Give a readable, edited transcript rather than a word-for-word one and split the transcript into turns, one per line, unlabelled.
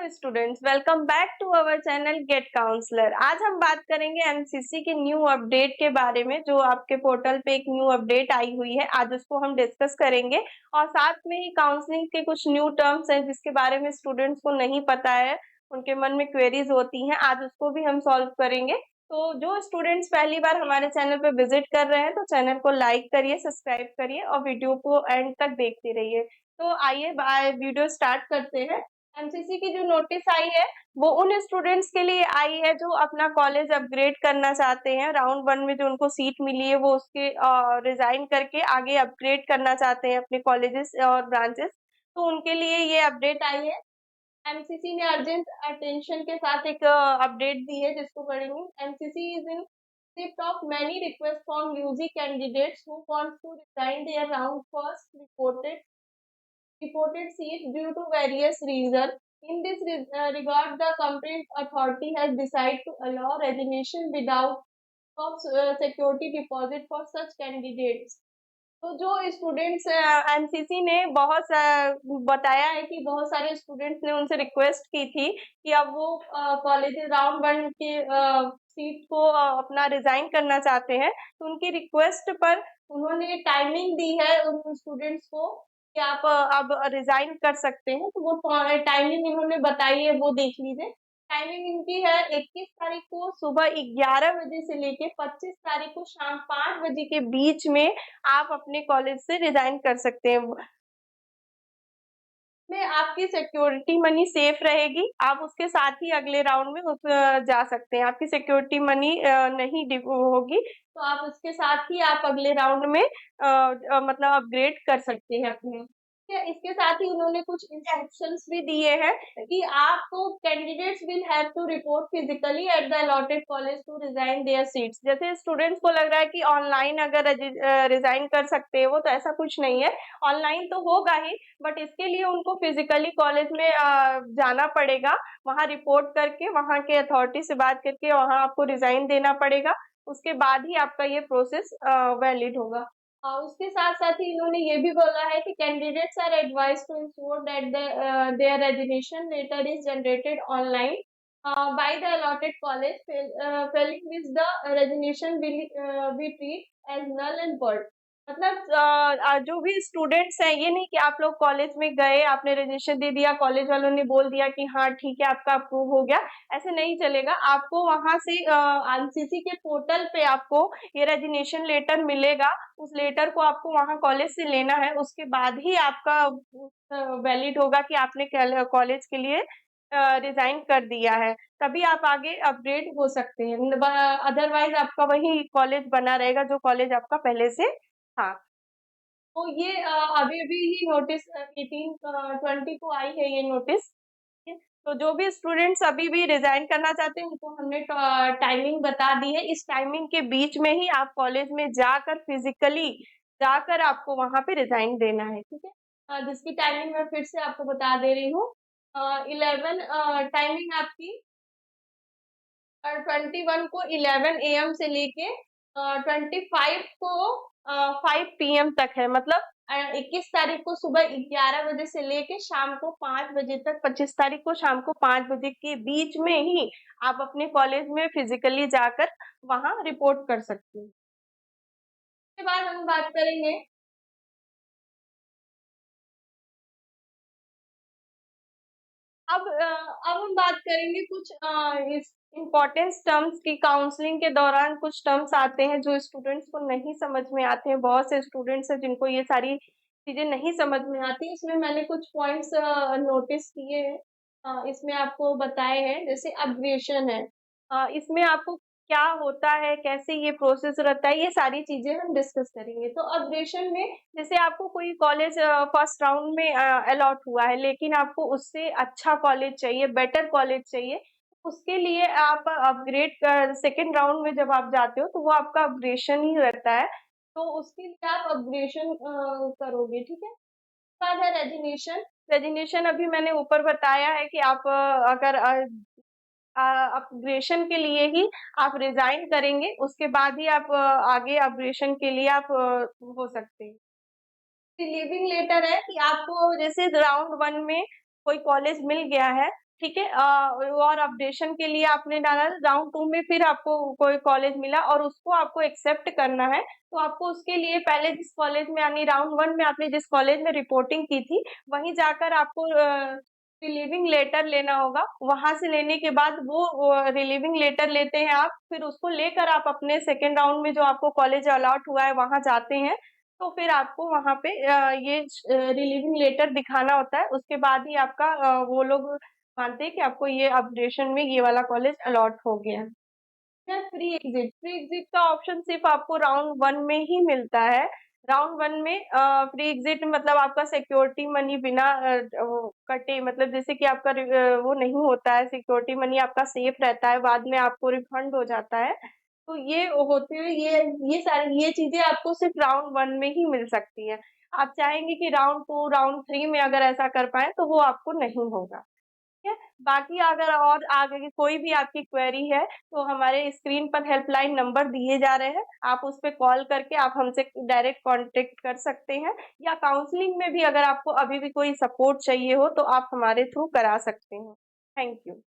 Hello students, welcome back to our channel GATE counsellor. आज हम बात करेंगे एमसीसी के न्यू अपडेट के बारे में, जो आपके पोर्टल पे एक न्यू अपडेट आई हुई है। आज उसको हम डिस्कस करेंगे और साथ में ही काउंसलिंग के कुछ न्यू टर्म्स हैं जिसके बारे में स्टूडेंट्स को नहीं पता है, उनके मन में क्वेरीज होती हैं। आज उसको भी हम सॉल्व करेंगे। तो जो स्टूडेंट्स पहली बार हमारे चैनल पे विजिट कर रहे हैं तो चैनल को लाइक करिए, सब्सक्राइब करिए और वीडियो को एंड तक देखते रहिए। तो आइए वीडियो स्टार्ट करते हैं। एमसीसी की जो नोटिस आई है वो उन स्टूडेंट्स के लिए आई है जो अपना कॉलेज अपग्रेड करना चाहते हैं। राउंड 1 में जो उनको सीट मिली है वो उसके रिजाइन करके आगे अपग्रेड करना चाहते हैं अपने कॉलेजेस और ब्रांचेस। तो उनके लिए ये अपडेट आई है। एमसीसी ने अर्जेंट अटेंशन के साथ एक अपडेट दी है जिसको पढ़ेंगे। MCC is in receipt of many requests from UG candidates who want to resign their round first reported seats due to various reasons. In this regard, the complaint authority has decided to allow resignation without security deposit for such candidates. तो जो students MCC ने बताया है कि बहुत सारे students ने उनसे रिक्वेस्ट की थी कि अब वो कॉलेज राउंड 1 के सीट को अपना रिजाइन करना चाहते हैं। तो उनकी रिक्वेस्ट पर उन्होंने टाइमिंग दी है उन स्टूडेंट्स को कि आप अब रिजाइन कर सकते हैं। तो वो टाइमिंग इन्होंने बताई है, वो देख लीजिए। टाइमिंग इनकी है 21 तारीख को सुबह 11 बजे से लेके 25 तारीख को शाम 5 बजे के बीच में आप अपने कॉलेज से रिजाइन कर सकते हैं। में आपकी सिक्योरिटी मनी सेफ रहेगी, आप उसके साथ ही अगले राउंड में जा सकते हैं। आपकी सिक्योरिटी मनी नहीं होगी तो आप उसके साथ ही आप अगले राउंड में मतलब अपग्रेड कर सकते हैं अपने। इसके साथ ही उन्होंने कुछ इंस्ट्रक्शंस भी दिए हैं कि आपको candidates will have to report physically at the allotted college to resign their seats. जैसे स्टूडेंट्स को लग रहा है कि ऑनलाइन अगर रिजाइन कर सकते हो, तो ऐसा कुछ नहीं है। ऑनलाइन तो होगा ही, बट इसके लिए उनको फिजिकली कॉलेज में जाना पड़ेगा। वहां रिपोर्ट करके, वहां के अथॉरिटी से बात करके वहां आपको रिजाइन देना पड़ेगा। उसके बाद ही आपका ये प्रोसेस वैलिड होगा। उसके साथ साथ ही इन्होंने ये भी बोला है कि candidates are advise to ensure that their resignation letter is generated online by the allotted college. Failing which the resignation will be treat as null and void। मतलब जो भी स्टूडेंट्स हैं, ये नहीं कि आप लोग कॉलेज में गए, आपने रजिस्ट्रेशन दे दिया, कॉलेज वालों ने बोल दिया कि हाँ ठीक है आपका अप्रूव हो गया, ऐसे नहीं चलेगा। आपको वहां से एमसीसी के पोर्टल पे आपको ये रेजिग्नेशन लेटर मिलेगा। उस लेटर को आपको वहां कॉलेज से लेना है, उसके बाद ही आपका वैलिड होगा कि आपने कॉलेज के लिए रिजाइन कर दिया है, तभी आप आगे अपग्रेड हो सकते हैं। अदरवाइज आपका वही कॉलेज बना रहेगा जो कॉलेज आपका पहले से था। तो ये अभी अभी ही नोटिस 18-20 को आई है ये नोटिस। तो जो भी स्टूडेंट्स अभी भी रिजाइन करना चाहते हैं उनको हमने टाइमिंग बता दी है। इस टाइमिंग के बीच में ही आप कॉलेज में जाकर फिजिकली जाकर आपको वहां पे रिजाइन देना है, ठीक है। जिसकी टाइमिंग मैं फिर से आपको बता दे रही हूँ। 11 टाइमिंग आपकी 21 को 11 AM से लेके 25 को 5 PM तक है। मतलब 21 तारीख को सुबह 11 बजे से लेके शाम को 5 बजे तक, 25 तारीख को शाम को 5 बजे के बीच में ही आप अपने कॉलेज में फिजिकली जाकर वहां रिपोर्ट कर सकते हैं। उसके बाद हम बात करेंगे अब हम बात करेंगे कुछ इस इम्पोर्टेंस टर्म्स की। काउंसलिंग के दौरान कुछ टर्म्स आते हैं जो स्टूडेंट्स को नहीं समझ में आते हैं। बहुत से स्टूडेंट्स हैं जिनको ये सारी चीजें नहीं समझ में आती। इसमें मैंने कुछ पॉइंट्स नोटिस किए हैं, इसमें आपको बताए हैं। जैसे अपग्रेशन है, इसमें आपको क्या होता है, कैसे ये प्रोसेस रहता है, ये सारी चीजें हम डिस्कस करेंगे। तो अपग्रेशन में जैसे आपको कोई कॉलेज फर्स्ट राउंड में अलॉट हुआ है, लेकिन आपको उससे अच्छा कॉलेज चाहिए, बेटर कॉलेज चाहिए, उसके लिए आप अपग्रेड कर सेकेंड राउंड में जब आप जाते हो तो वो आपका अपग्रेशन ही रहता है। तो उसके लिए आप अपग्रेशन करोगे, ठीक है। बाद है रेजिग्नेशन। रेजिग्नेशन अभी मैंने ऊपर बताया है कि आप अगर अपग्रेशन के लिए ही आप रिजाइन करेंगे, उसके बाद ही आप आगे अपग्रेशन के लिए आप हो सकते हैं। लीविंग लेटर है कि आपको जैसे राउंड 1 में कोई कॉलेज मिल गया है, ठीक है। और अपडेशन के लिए आपने डाला राउंड 2 में फिर आपको कोई कॉलेज मिला और उसको आपको एक्सेप्ट करना है, तो आपको उसके लिए पहले जिस कॉलेज में यानी राउंड 1 में आपने जिस कॉलेज में रिपोर्टिंग की थी, वहीं जाकर आपको रिलीविंग लेटर लेना होगा। वहां से लेने के बाद वो रिलीविंग लेटर लेते हैं आप, फिर उसको लेकर आप अपने सेकेंड राउंड में जो आपको कॉलेज अलॉट हुआ है वहां जाते हैं। तो फिर आपको वहां पे ये रिलीविंग लेटर दिखाना होता है, उसके बाद ही आपका वो लोग मानते हैं कि आपको ये अपडेशन में ये वाला कॉलेज अलॉट हो गया है। फ्री एग्जिट का ऑप्शन सिर्फ आपको राउंड 1 में ही मिलता है। राउंड 1 में फ्री एग्जिट मतलब आपका सिक्योरिटी मनी बिना वो कटे, मतलब जैसे कि आपका वो नहीं होता है, सिक्योरिटी मनी आपका सेफ रहता है, बाद में आपको रिफंड हो जाता है। तो ये होते हुए ये सारी ये चीजें आपको सिर्फ राउंड 1 में ही मिल सकती है। आप चाहेंगे कि राउंड 2 राउंड 3 में अगर ऐसा कर पाए तो वो आपको नहीं होगा। है। बाकी अगर और आगे की कोई भी आपकी क्वेरी है तो हमारे स्क्रीन पर हेल्पलाइन नंबर दिए जा रहे हैं, आप उस पे कॉल करके आप हमसे डायरेक्ट कांटेक्ट कर सकते हैं, या काउंसलिंग में भी अगर आपको अभी भी कोई सपोर्ट चाहिए हो तो आप हमारे थ्रू करा सकते हैं। Thank you.